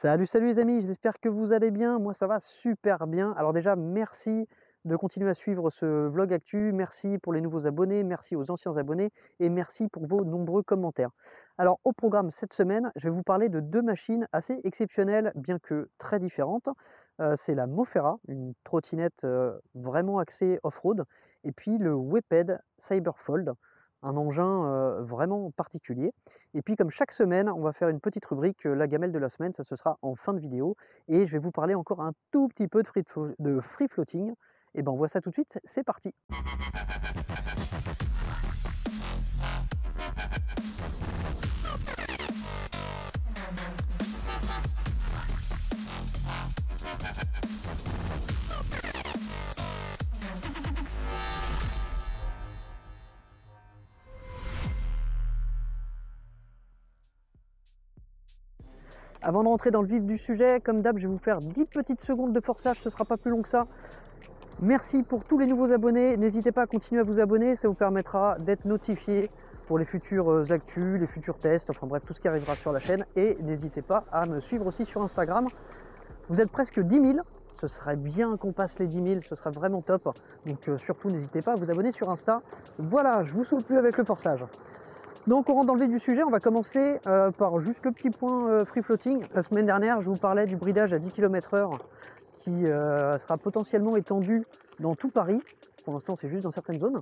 Salut, salut les amis, j'espère que vous allez bien. Moi, ça va super bien. Alors déjà, merci de continuer à suivre ce vlog actu. Merci pour les nouveaux abonnés, merci aux anciens abonnés et merci pour vos nombreux commentaires. Alors au programme cette semaine, je vais vous parler de deux machines assez exceptionnelles, bien que très différentes. C'est la Mofera, une trottinette vraiment axée off-road, et puis le Weped Cyberfold, un engin vraiment particulier. Et puis comme chaque semaine, on va faire une petite rubrique, la gamelle de la semaine, ça ce sera en fin de vidéo. Et je vais vous parler encore un tout petit peu de free floating. Et ben on voit ça tout de suite, c'est parti. Avant de rentrer dans le vif du sujet, comme d'hab, je vais vous faire 10 petites secondes de forçage, ce sera pas plus long que ça. Merci pour tous les nouveaux abonnés, n'hésitez pas à continuer à vous abonner, ça vous permettra d'être notifié pour les futurs actus, les futurs tests, enfin bref, tout ce qui arrivera sur la chaîne. Et n'hésitez pas à me suivre aussi sur Instagram. Vous êtes presque 10 000, ce serait bien qu'on passe les 10 000, ce serait vraiment top. Donc surtout, n'hésitez pas à vous abonner sur Insta. Voilà, je vous saoule plus avec le forçage. Donc on rentre dans le vif du sujet, on va commencer par juste le petit point free floating. La semaine dernière, je vous parlais du bridage à 10 km/h qui sera potentiellement étendu dans tout Paris. Pour l'instant, c'est juste dans certaines zones.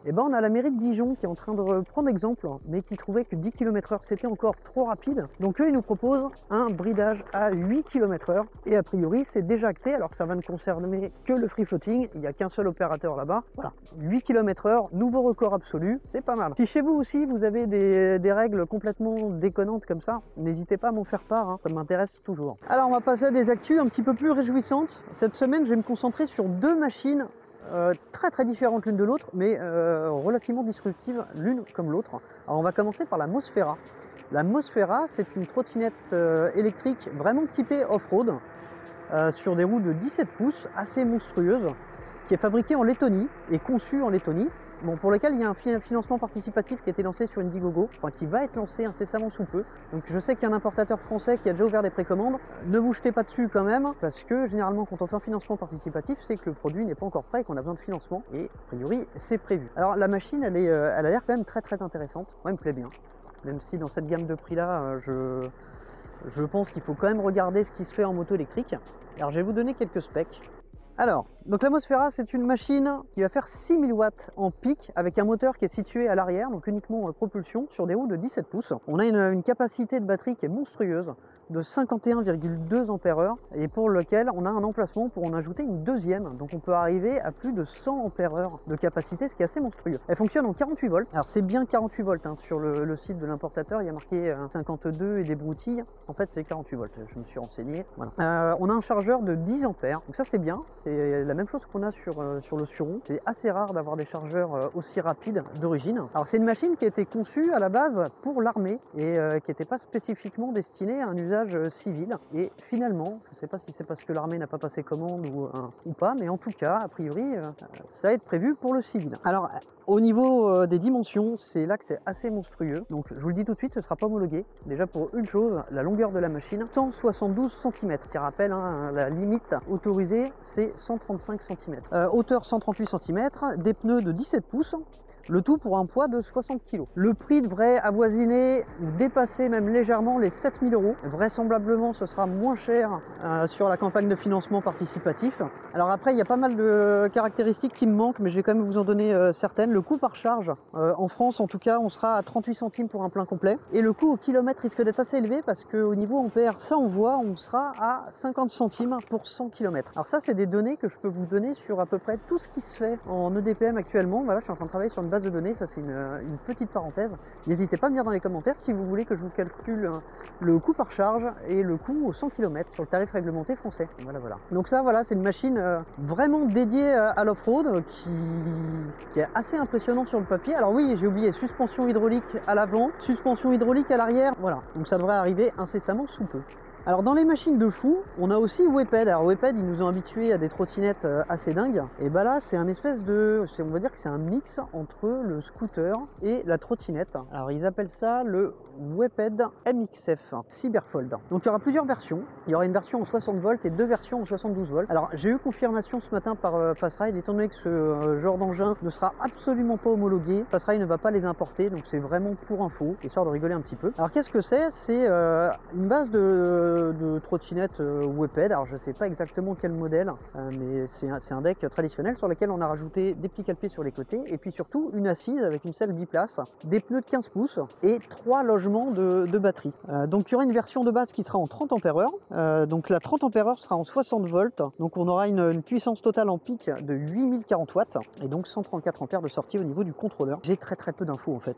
Et ben on a la mairie de Dijon qui est en train de prendre exemple, mais qui trouvait que 10 km/h c'était encore trop rapide. Donc eux, ils nous proposent un bridage à 8 km/h. Et a priori, c'est déjà acté, alors que ça va ne concerner que le free floating. Il n'y a qu'un seul opérateur là-bas. Voilà, 8 km/h, nouveau record absolu, c'est pas mal. Si chez vous aussi, vous avez des règles complètement déconnantes comme ça, n'hésitez pas à m'en faire part, hein, ça m'intéresse toujours. Alors on va passer à des actus un petit peu plus réjouissantes. Cette semaine, je vais me concentrer sur deux machines très différentes l'une de l'autre, mais relativement disruptives l'une comme l'autre. Alors on va commencer par la Mosfera. La Mosfera, c'est une trottinette électrique vraiment typée off-road, sur des roues de 17 pouces, assez monstrueuse, qui est fabriquée en Lettonie et conçue en Lettonie. Bon, pour lequel il y a un financement participatif qui a été lancé sur Indiegogo, enfin qui va être lancé incessamment sous peu. Donc je sais qu'il y a un importateur français qui a déjà ouvert des précommandes. Ne vous jetez pas dessus quand même, parce que généralement quand on fait un financement participatif, c'est que le produit n'est pas encore prêt et qu'on a besoin de financement. Et a priori, c'est prévu. Alors la machine, elle a l'air quand même très intéressante. Moi, elle me plaît bien. Même si dans cette gamme de prix là, je pense qu'il faut quand même regarder ce qui se fait en moto électrique. Alors je vais vous donner quelques specs. Alors, donc la Mosfera, c'est une machine qui va faire 6000 watts en pic avec un moteur qui est situé à l'arrière, donc uniquement propulsion, sur des roues de 17 pouces. On a une capacité de batterie qui est monstrueuse, de 51,2 ampères-heure, et pour lequel on a un emplacement pour en ajouter une deuxième. Donc on peut arriver à plus de 100 ampères-heure de capacité, ce qui est assez monstrueux. Elle fonctionne en 48 volts. Alors c'est bien 48 volts, hein. Sur le site de l'importateur, il y a marqué 52 et des broutilles. En fait, c'est 48 volts, je me suis renseigné. Voilà. On a un chargeur de 10 ampères, donc ça c'est bien. C'est la même chose qu'on a sur le Suron. C'est assez rare d'avoir des chargeurs aussi rapides d'origine. Alors c'est une machine qui a été conçue à la base pour l'armée et qui n'était pas spécifiquement destinée à un usage civil. Et finalement, je ne sais pas si c'est parce que l'armée n'a pas passé commande ou pas, mais en tout cas, a priori, ça va être prévu pour le civil. Alors au niveau des dimensions, c'est là que c'est assez monstrueux. Donc je vous le dis tout de suite, ce ne sera pas homologué. Déjà pour une chose, la longueur de la machine, 172 cm. Qui rappelle, hein, la limite autorisée, c'est 135 cm. Hauteur 138 cm, des pneus de 17 pouces. Le tout pour un poids de 60 kg. Le prix devrait avoisiner ou dépasser même légèrement les 7000 €. Vraisemblablement, ce sera moins cher sur la campagne de financement participatif. Alors après, il y a pas mal de caractéristiques qui me manquent, mais je vais quand même vous en donner certaines. Le coût par charge, en France en tout cas, on sera à 38 centimes pour un plein complet. Et le coût au kilomètre risque d'être assez élevé parce qu'au niveau ampère, ça on voit, on sera à 50 centimes pour 100 km. Alors ça, c'est des données que je peux vous donner sur à peu près tout ce qui se fait en EDPM actuellement. Voilà, je suis en train de travailler sur une base de données, ça c'est une petite parenthèse. N'hésitez pas à me dire dans les commentaires si vous voulez que je vous calcule le coût par charge et le coût aux 100 km sur le tarif réglementé français. Voilà. Donc ça, voilà, c'est une machine vraiment dédiée à l'off-road qui est assez impressionnante sur le papier. Alors oui, j'ai oublié, suspension hydraulique à l'avant, suspension hydraulique à l'arrière, voilà. Donc ça devrait arriver incessamment sous peu. Alors dans les machines de fou, on a aussi Weped. Alors Weped, ils nous ont habitués à des trottinettes assez dingues. Et bah là, c'est un espèce de, on va dire que c'est un mix entre le scooter et la trottinette. Alors ils appellent ça le Weped MXF Cyberfold. Donc il y aura plusieurs versions. Il y aura une version en 60 volts et 2 versions en 72 volts. Alors j'ai eu confirmation ce matin par Fastrail, étant donné que ce genre d'engin ne sera absolument pas homologué. Fastrail ne va pas les importer, donc c'est vraiment pour info, histoire de rigoler un petit peu. Alors qu'est-ce que c'est? C'est une base de trottinette Weped. Alors je sais pas exactement quel modèle, mais c'est un deck traditionnel sur lequel on a rajouté des petits cale-pieds sur les côtés et puis surtout une assise avec une selle biplace, des pneus de 15 pouces et 3 logements de batterie. Donc il y aura une version de base qui sera en 30 Ah. Donc la 30 Ah sera en 60 volts. Donc on aura une puissance totale en pic de 8040 watts et donc 134 ampères de sortie au niveau du contrôleur. J'ai très peu d'infos en fait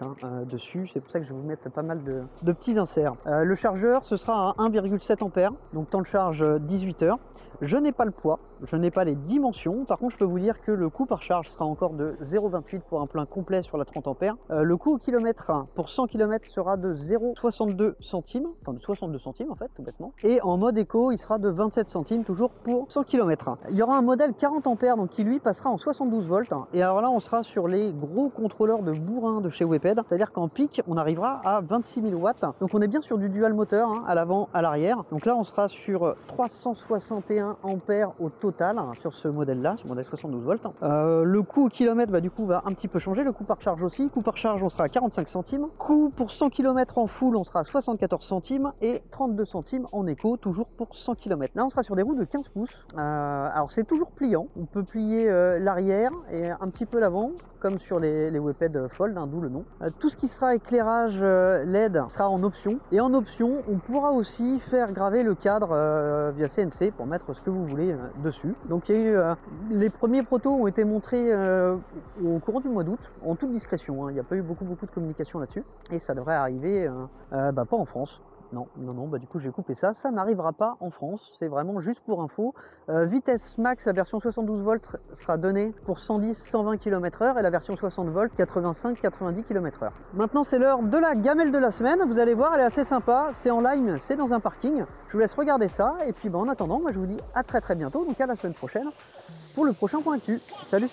dessus, c'est pour ça que je vais vous mettre pas mal de petits inserts. Le chargeur, ce sera à 1,7 ampères, donc temps de charge 18 heures. Je n'ai pas le poids, je n'ai pas les dimensions. Par contre, je peux vous dire que le coût par charge sera encore de 0,28 pour un plein complet sur la 30 ampères. Le coût au kilomètre pour 100 km sera de 0,62 centimes, enfin de 62 centimes en fait, tout bêtement. Et en mode éco, il sera de 27 centimes toujours pour 100 km. Il y aura un modèle 40 ampères, donc qui lui passera en 72 volts. Et alors là, on sera sur les gros contrôleurs de bourrin de chez Weped, c'est-à-dire qu'en pic, on arrivera à 26 000 watts. Donc on est bien sur du dual moteur, à l'avant, à l'arrière. Donc là, on sera sur 361 ampères au total sur ce modèle-là, ce modèle 72 volts. Le coût au kilomètre, du coup, va un petit peu changer. Le coût par charge aussi. Coût par charge, on sera à 45 centimes. Coût pour 100 km en full, on sera à 74 centimes et 32 centimes en éco, toujours pour 100 km. Là, on sera sur des roues de 15 pouces. Alors, c'est toujours pliant. On peut plier l'arrière et un petit peu l'avant, comme sur les Weped Fold, d'où le nom. Tout ce qui sera éclairage LED sera en option. Et en option, on pourra aussi faire graver le cadre via CNC pour mettre ce que vous voulez dessus. Donc il y a eu les premiers protos ont été montrés au courant du mois d'août, en toute discrétion. Il n'y a pas eu beaucoup de communication là-dessus. Et ça devrait arriver pas en France. Non, du coup j'ai coupé ça, ça n'arrivera pas en France, c'est vraiment juste pour info. Vitesse max, la version 72 volts sera donnée pour 110-120 km/h et la version 60 volts 85-90 km/h. Maintenant c'est l'heure de la gamelle de la semaine, vous allez voir elle est assez sympa, c'est en live, c'est dans un parking. Je vous laisse regarder ça et puis en attendant, moi je vous dis à très bientôt, donc à la semaine prochaine pour le prochain point actu. Salut